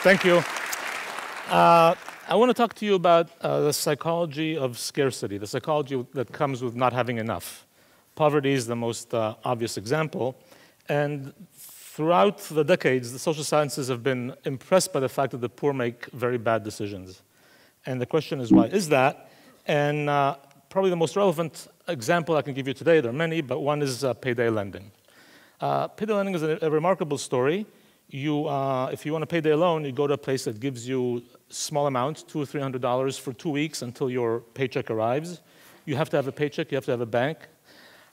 Thank you. I want to talk to you about the psychology of scarcity, the psychology that comes with not having enough. Poverty is the most obvious example. And throughout the decades, the social sciences have been impressed by the fact that the poor make very bad decisions. And the question is, why is that? And probably the most relevant example I can give you today, there are many, but one is payday lending. Payday lending is a remarkable story. If you want a payday loan, you go to a place that gives you small amounts, $200 or $300 for 2 weeks until your paycheck arrives. You have to have a paycheck, you have to have a bank,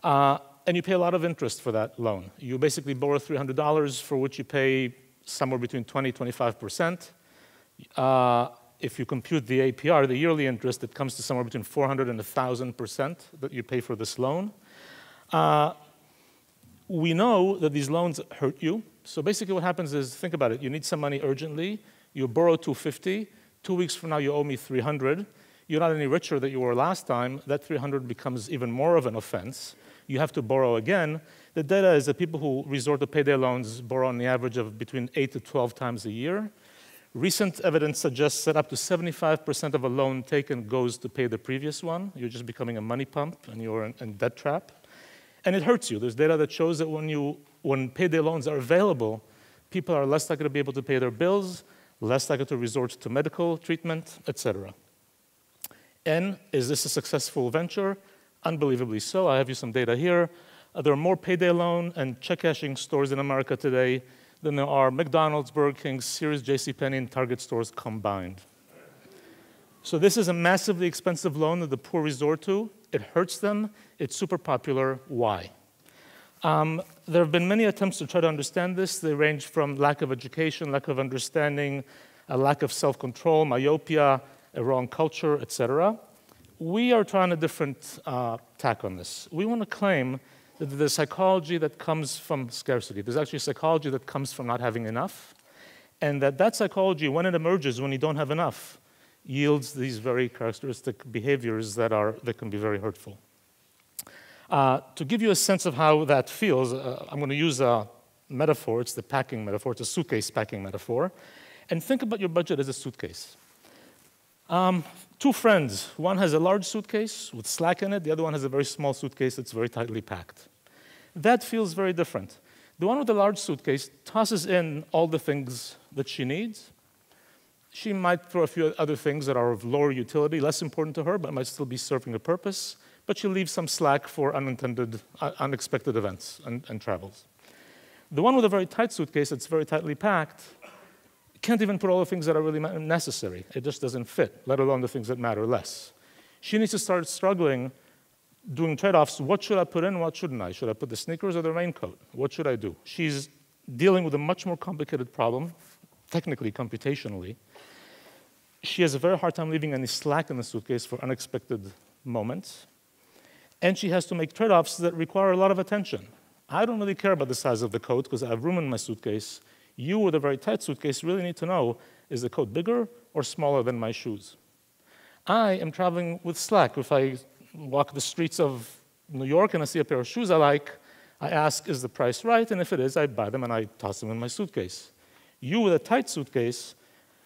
and you pay a lot of interest for that loan. You basically borrow $300 for which you pay somewhere between 20% and 25%. If you compute the APR, the yearly interest, it comes to somewhere between 400% and 1,000% that you pay for this loan. We know that these loans hurt you. So basically what happens is, think about it, you need some money urgently, you borrow $250, 2 weeks from now you owe me $300, you're not any richer than you were last time, that $300 becomes even more of an offense, you have to borrow again. The data is that people who resort to payday loans borrow on the average of between 8 to 12 times a year. Recent evidence suggests that up to 75% of a loan taken goes to pay the previous one. You're just becoming a money pump and you're in debt trap. And it hurts you. There's data that shows that when payday loans are available, people are less likely to be able to pay their bills, less likely to resort to medical treatment, etc. And is this a successful venture? Unbelievably so. I have you some data here. There are more payday loan and check cashing stores in America today than there are McDonald's, Burger King, Sears, JCPenney, and Target stores combined. So this is a massively expensive loan that the poor resort to. It hurts them. It's super popular. Why? There have been many attempts to try to understand this. They range from lack of education, lack of understanding, a lack of self-control, myopia, a wrong culture, etc. We are trying a different tack on this. We want to claim that there's psychology that comes from scarcity. There's actually psychology that comes from not having enough, and that psychology, when it emerges, when you don't have enough, yields these very characteristic behaviors that can be very hurtful. To give you a sense of how that feels, I'm going to use a metaphor. It's the packing metaphor. It's a suitcase packing metaphor. And think about your budget as a suitcase. Two friends. One has a large suitcase with slack in it. The other one has a very small suitcase that's very tightly packed. That feels very different. The one with the large suitcase tosses in all the things that she needs. She might throw a few other things that are of lower utility, less important to her, but might still be serving a purpose. But she leaves some slack for unexpected events and travels. The one with a very tight suitcase that's very tightly packed can't even put all the things that are really necessary. It just doesn't fit, let alone the things that matter less. She needs to start struggling, doing trade-offs. What should I put in, what shouldn't I? Should I put the sneakers or the raincoat? What should I do? She's dealing with a much more complicated problem, technically, computationally. She has a very hard time leaving any slack in the suitcase for unexpected moments. And she has to make trade-offs that require a lot of attention. I don't really care about the size of the coat because I have room in my suitcase. You with a very tight suitcase really need to know, is the coat bigger or smaller than my shoes? I am traveling with slack. If I walk the streets of New York and I see a pair of shoes I like, I ask, is the price right? And if it is, I buy them and I toss them in my suitcase. You with a tight suitcase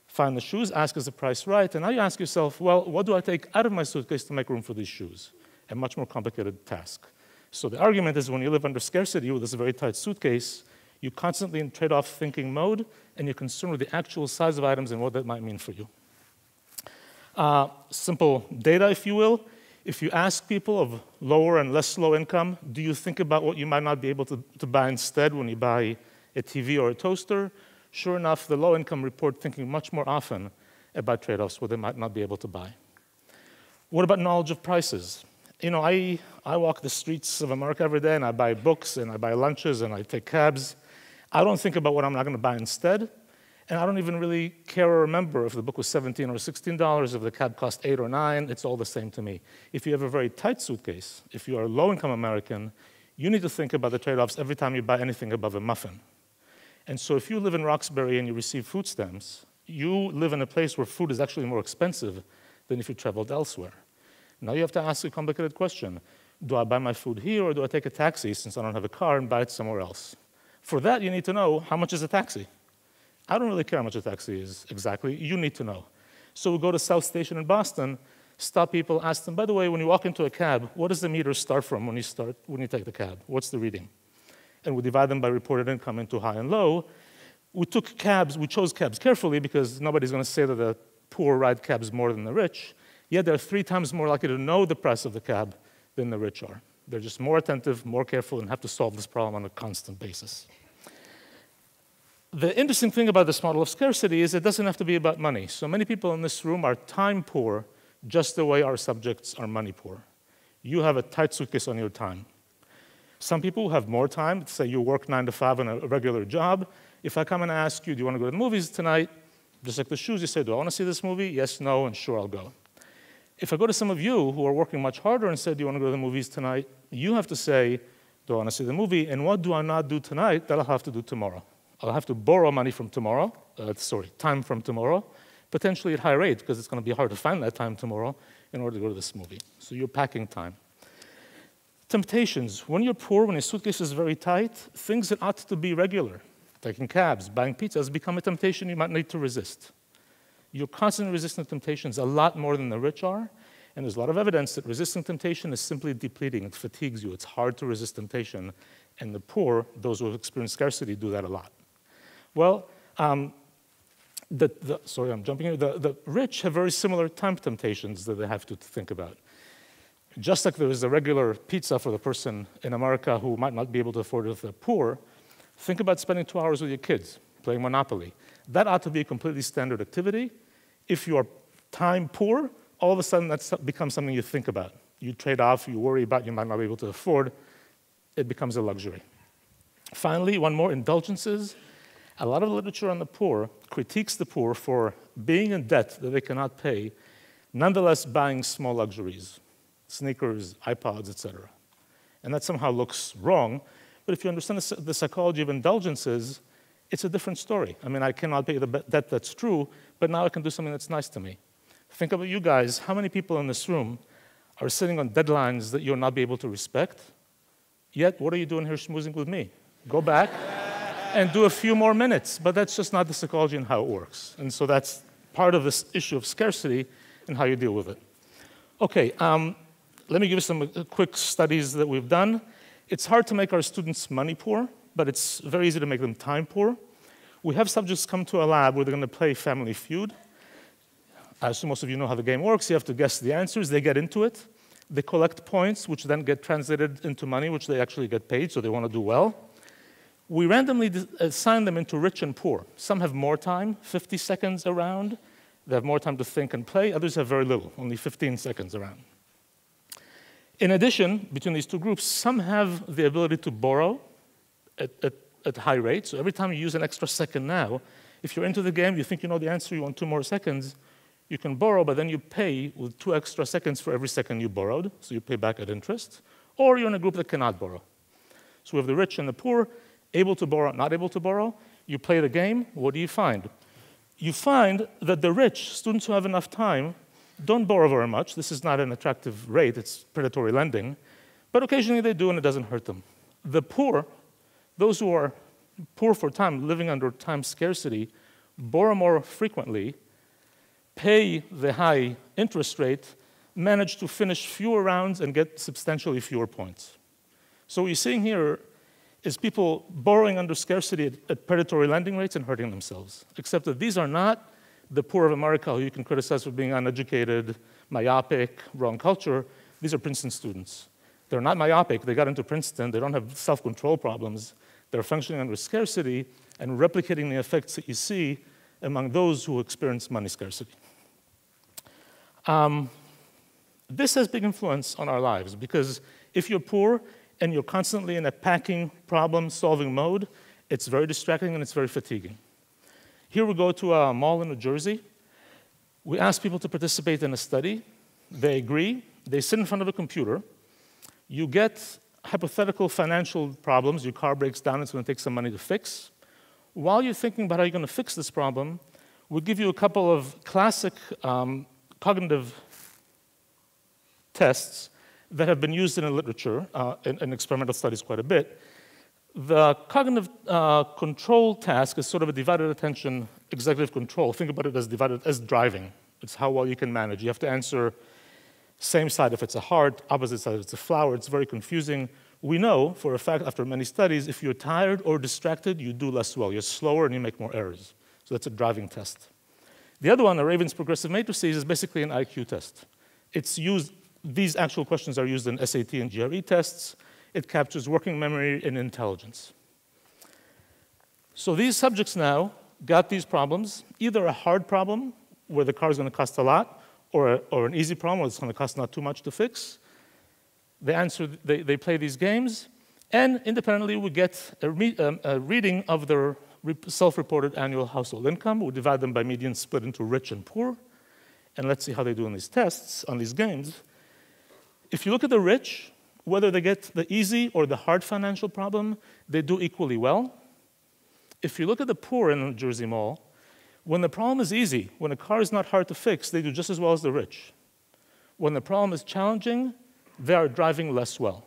find the shoes, ask, is the price right? And now you ask yourself, well, what do I take out of my suitcase to make room for these shoes? A much more complicated task. So the argument is when you live under scarcity with this very tight suitcase, you're constantly in trade-off thinking mode, and you're concerned with the actual size of items and what that might mean for you. Simple data, if you will. If you ask people of lower and less low income, do you think about what you might not be able to buy instead when you buy a TV or a toaster? Sure enough, the low income report thinking much more often about trade-offs what they might not be able to buy. What about knowledge of prices? You know, I walk the streets of America every day, and I buy books, and I buy lunches, and I take cabs. I don't think about what I'm not going to buy instead, and I don't even really care or remember if the book was $17 or $16, if the cab cost $8 or $9, it's all the same to me. If you have a very tight suitcase, if you are a low-income American, you need to think about the trade-offs every time you buy anything above a muffin. And so if you live in Roxbury and you receive food stamps, you live in a place where food is actually more expensive than if you traveled elsewhere. Now you have to ask a complicated question. Do I buy my food here, or do I take a taxi since I don't have a car and buy it somewhere else? For that, you need to know, how much is a taxi? I don't really care how much a taxi is exactly. You need to know. So we go to South Station in Boston, stop people, ask them, by the way, when you walk into a cab, what does the meter start from when you take the cab? What's the reading? And we divide them by reported income into high and low. We chose cabs carefully because nobody's going to say that the poor ride cabs more than the rich, yet they're 3 times more likely to know the price of the cab than the rich are. They're just more attentive, more careful, and have to solve this problem on a constant basis. The interesting thing about this model of scarcity is it doesn't have to be about money. So many people in this room are time poor, just the way our subjects are money poor. You have a tight suitcase on your time. Some people have more time. Say you work 9 to 5 on a regular job. If I come and ask you, do you want to go to the movies tonight? Just like the shoes, you say, do I want to see this movie? Yes, no, and sure, I'll go. If I go to some of you who are working much harder and say, do you want to go to the movies tonight? You have to say, do I want to see the movie? And what do I not do tonight that I'll have to do tomorrow? I'll have to borrow money from tomorrow, time from tomorrow, potentially at high rate, because it's going to be hard to find that time tomorrow in order to go to this movie. So you're packing time. Temptations. When you're poor, when your suitcase is very tight, things that ought to be regular, taking cabs, buying pizzas, become a temptation you might need to resist. You're constantly resisting temptations a lot more than the rich are, and there's a lot of evidence that resisting temptation is simply depleting. It fatigues you. It's hard to resist temptation, and the poor, those who have experienced scarcity, do that a lot. Well, sorry, I'm jumping here. The rich have very similar time temptations that they have to think about. Just like there is a regular pizza for the person in America who might not be able to afford it if they're poor, think about spending 2 hours with your kids playing Monopoly. That ought to be a completely standard activity. If you are time poor, all of a sudden that becomes something you think about. You trade off, you worry about, you might not be able to afford. It becomes a luxury. Finally, one more, indulgences. A lot of literature on the poor critiques the poor for being in debt that they cannot pay, nonetheless buying small luxuries, sneakers, iPods, etc. And that somehow looks wrong, but if you understand the psychology of indulgences, it's a different story. I mean, I cannot pay the debt, that's true, but now I can do something that's nice to me. Think about you guys. How many people in this room are sitting on deadlines that you'll not be able to respect? Yet, what are you doing here schmoozing with me? Go back and do a few more minutes. But that's just not the psychology and how it works. And so that's part of this issue of scarcity and how you deal with it. Okay, let me give you some quick studies that we've done. It's hard to make our students money poor, but it's very easy to make them time poor. We have subjects come to a lab where they're going to play Family Feud. I assume most of you know how the game works. You have to guess the answers. They get into it. They collect points, which then get translated into money, which they actually get paid, so they want to do well. We randomly assign them into rich and poor. Some have more time, 50 seconds around. They have more time to think and play. Others have very little, only 15 seconds around. In addition, between these two groups, some have the ability to borrow at high rates. So every time you use an extra second now, if you're into the game, you think you know the answer, you want 2 more seconds, you can borrow, but then you pay with 2 extra seconds for every second you borrowed, so you pay back at interest. Or you're in a group that cannot borrow. So we have the rich and the poor, able to borrow, not able to borrow. You play the game, what do you find? You find that the rich, students who have enough time, don't borrow very much. This is not an attractive rate, it's predatory lending. But occasionally they do, and it doesn't hurt them. The poor, those who are poor for time, living under time scarcity, borrow more frequently, pay the high interest rate, manage to finish fewer rounds and get substantially fewer points. So what you're seeing here is people borrowing under scarcity at predatory lending rates and hurting themselves, except that these are not the poor of America who you can criticize for being uneducated, myopic, wrong culture. These are Princeton students. They're not myopic. They got into Princeton. They don't have self-control problems. They're functioning under scarcity and replicating the effects that you see among those who experience money scarcity. This has big influence on our lives because if you're poor and you're constantly in a packing, problem-solving mode, it's very distracting and it's very fatiguing. Here we go to a mall in New Jersey. We ask people to participate in a study. They agree. They sit in front of a computer. You get hypothetical financial problems. Your car breaks down. It's going to take some money to fix. While you're thinking about how you're going to fix this problem, we'll give you a couple of classic cognitive tests that have been used in the literature, in experimental studies quite a bit. The cognitive control task is sort of a divided attention executive control. Think about it as divided as driving. It's how well you can manage. You have to answer same side if it's a heart, opposite side if it's a flower. It's very confusing. We know for a fact after many studies, if you're tired or distracted, you do less well. You're slower and you make more errors. So that's a driving test. The other one, the Raven's progressive matrices, is basically an IQ test. It's used, these actual questions are used in SAT and GRE tests. It captures working memory and intelligence. So these subjects now got these problems, either a hard problem where the car is going to cost a lot, or an easy problem where it's going to cost not too much to fix. They play these games, and independently we get a reading of their self-reported annual household income. We divide them by median, split into rich and poor, and let's see how they do on these tests, on these games. If you look at the rich, whether they get the easy or the hard financial problem, they do equally well. If you look at the poor in the Jersey Mall, when the problem is easy, when a car is not hard to fix, they do just as well as the rich. When the problem is challenging, they are driving less well.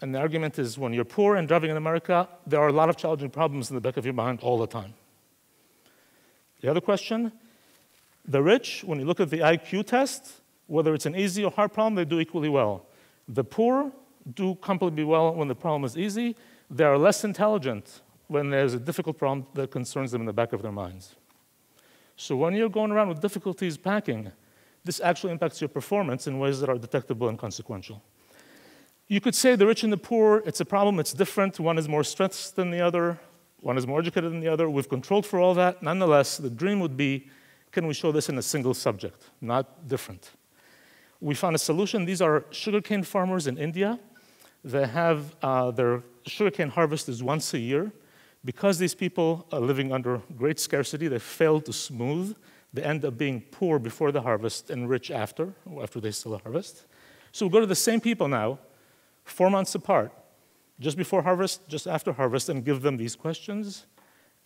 And the argument is when you're poor and driving in America, there are a lot of challenging problems in the back of your mind all the time. The other question, the rich, when you look at the IQ test, whether it's an easy or hard problem, they do equally well. The poor do comparably well when the problem is easy. They are less intelligent when there's a difficult problem that concerns them in the back of their minds. So when you're going around with difficulties packing, this actually impacts your performance in ways that are detectable and consequential. You could say the rich and the poor, it's a problem, it's different. One is more stressed than the other. One is more educated than the other. We've controlled for all that. Nonetheless, the dream would be, can we show this in a single subject, not different? We found a solution. These are sugarcane farmers in India. They have their sugarcane harvest is once a year. Because these people are living under great scarcity, they fail to smooth. They end up being poor before the harvest and rich after they still harvest. So we go to the same people now, 4 months apart, just before harvest, just after harvest, and give them these questions,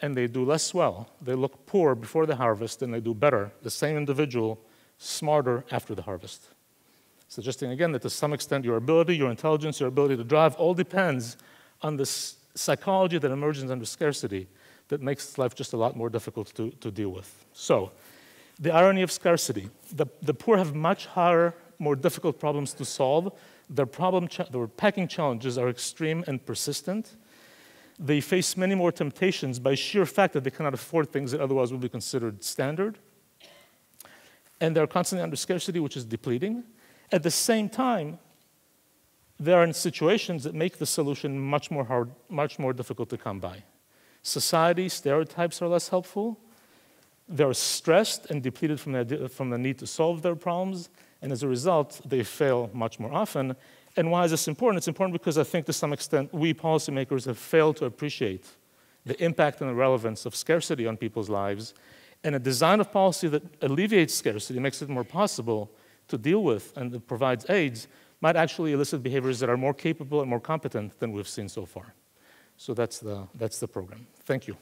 and they do less well. They look poor before the harvest, and they do better, the same individual, smarter after the harvest. Suggesting again that to some extent your ability, your intelligence, your ability to drive all depends on this psychology that emerges under scarcity that makes life just a lot more difficult to deal with. So, the irony of scarcity. The poor have much higher, more difficult problems to solve. Their packing challenges are extreme and persistent. They face many more temptations by sheer fact that they cannot afford things that otherwise would be considered standard. And they're constantly under scarcity, which is depleting. At the same time, they are in situations that make the solution much more difficult to come by. Society, stereotypes are less helpful. They're stressed and depleted from the need to solve their problems, and as a result, they fail much more often. And why is this important? It's important because I think to some extent we policymakers have failed to appreciate the impact and the relevance of scarcity on people's lives, and a design of policy that alleviates scarcity, makes it more possible to deal with and that provides aids, might actually elicit behaviors that are more capable and more competent than we've seen so far. So that's the program. Thank you.